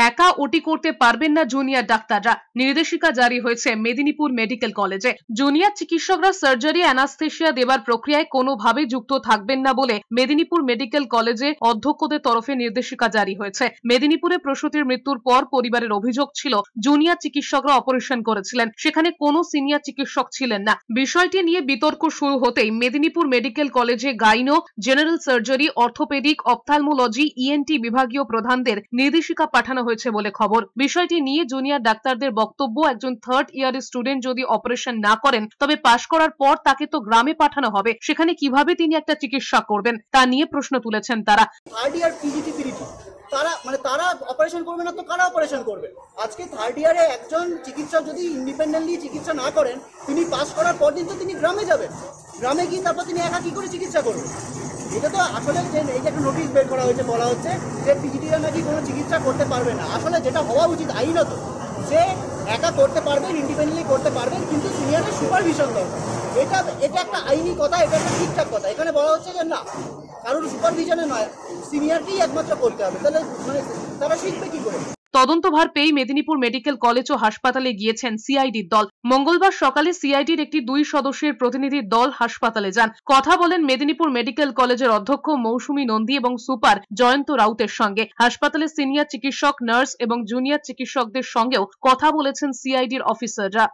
একা ওটি করতে পারবেন না জুনিয়র ডাক্তাররা, নির্দেশিকা জারি হয়েছে মেদিনীপুর মেডিকেল কলেজে। জুনিয়র চিকিৎসকরা সার্জারি অ্যানাস্থেসিয়া দেবার প্রক্রিয়ায় কোনোভাবেই যুক্ত থাকবেন না বলে মেদিনীপুর মেডিকেল কলেজে অধ্যক্ষদের তরফে নির্দেশিকা জারি হয়েছে। মেদিনীপুরে প্রসূতির মৃত্যুর পর পরিবারের অভিযোগ ছিল জুনিয়র চিকিৎসকরা অপারেশন করেছিলেন, সেখানে কোনো সিনিয়র চিকিৎসক ছিলেন না। বিষয়টি নিয়ে বিতর্ক শুরু হতেই মেদিনীপুর মেডিকেল কলেজে gynae, general surgery, orthopaedic, ophthalmology, ENT বিভাগীয় প্রধানদের নির্দেশিকা পাঠানো হয়েছে বলে খবর। বিষয়টি নিয়ে জুনিয়র ডাক্তারদের বক্তব্য, একজন থার্ড ইয়ারের স্টুডেন্ট যদি অপারেশন না করেন তবে পাশ করার পর তাকে তো গ্রামে পাঠানো হবে, সেখানে কিভাবে তিনি একটা চিকিৎসা করবেন তা নিয়ে প্রশ্ন তুলেছেন তারা। থার্ড ইয়ার পিজিটি তারা অপারেশন করবে না তো কারা অপারেশন করবে? আজকে থার্ড ইয়ারে একজন চিকিৎসক যদি ইন্ডিপেন্ডেন্টলি চিকিৎসা না করেন, তিনি পাস করার পর দিন তো তিনি গ্রামে যাবেন। গ্রামে গিয়ে তারপর তিনি একা কি করে চিকিৎসা করবেন? এটা তো আসলে যে এই যে একটা নোটিশ বের করা হয়েছে, বলা হচ্ছে যে পিজিটিরা নাকি কোনো চিকিৎসা করতে পারবে না। আসলে যেটা হওয়া উচিত আইনত, যে একা করতে পারবেন, ইন্ডিপেন্ডেন্টলি করতে পারবেন, কিন্তু সিনিয়রের সুপারভিশন দরকার। এটা একটা আইনি কথা, এটা একটা ঠিকঠাক কথা। এখানে বলা হচ্ছে যে না, কারোর সুপারভিশনে নয়, সিনিয়রকেই একমাত্র করতে হবে। তাহলে মানে তারা শিখবে কি করে? তদন্তভার পেয়ে মেদিনীপুর মেডিকেল কলেজ ও হাসপাতালে গিয়েছেন সিআইডির দল। মঙ্গলবার সকালে সিআইডির একটি 2 সদস্যের প্রতিনিধি দল হাসপাতালে যান। কথা বলেন মেদিনীপুর মেডিকেল কলেজের অধ্যক্ষ মৌসুমী নন্দী এবং সুপার জয়ন্ত রাউতের সঙ্গে। হাসপাতালের সিনিয়র চিকিৎসক, নার্স এবং জুনিয়র চিকিৎসকদের সঙ্গেও কথা বলেছেন সিআইডির অফিসাররা।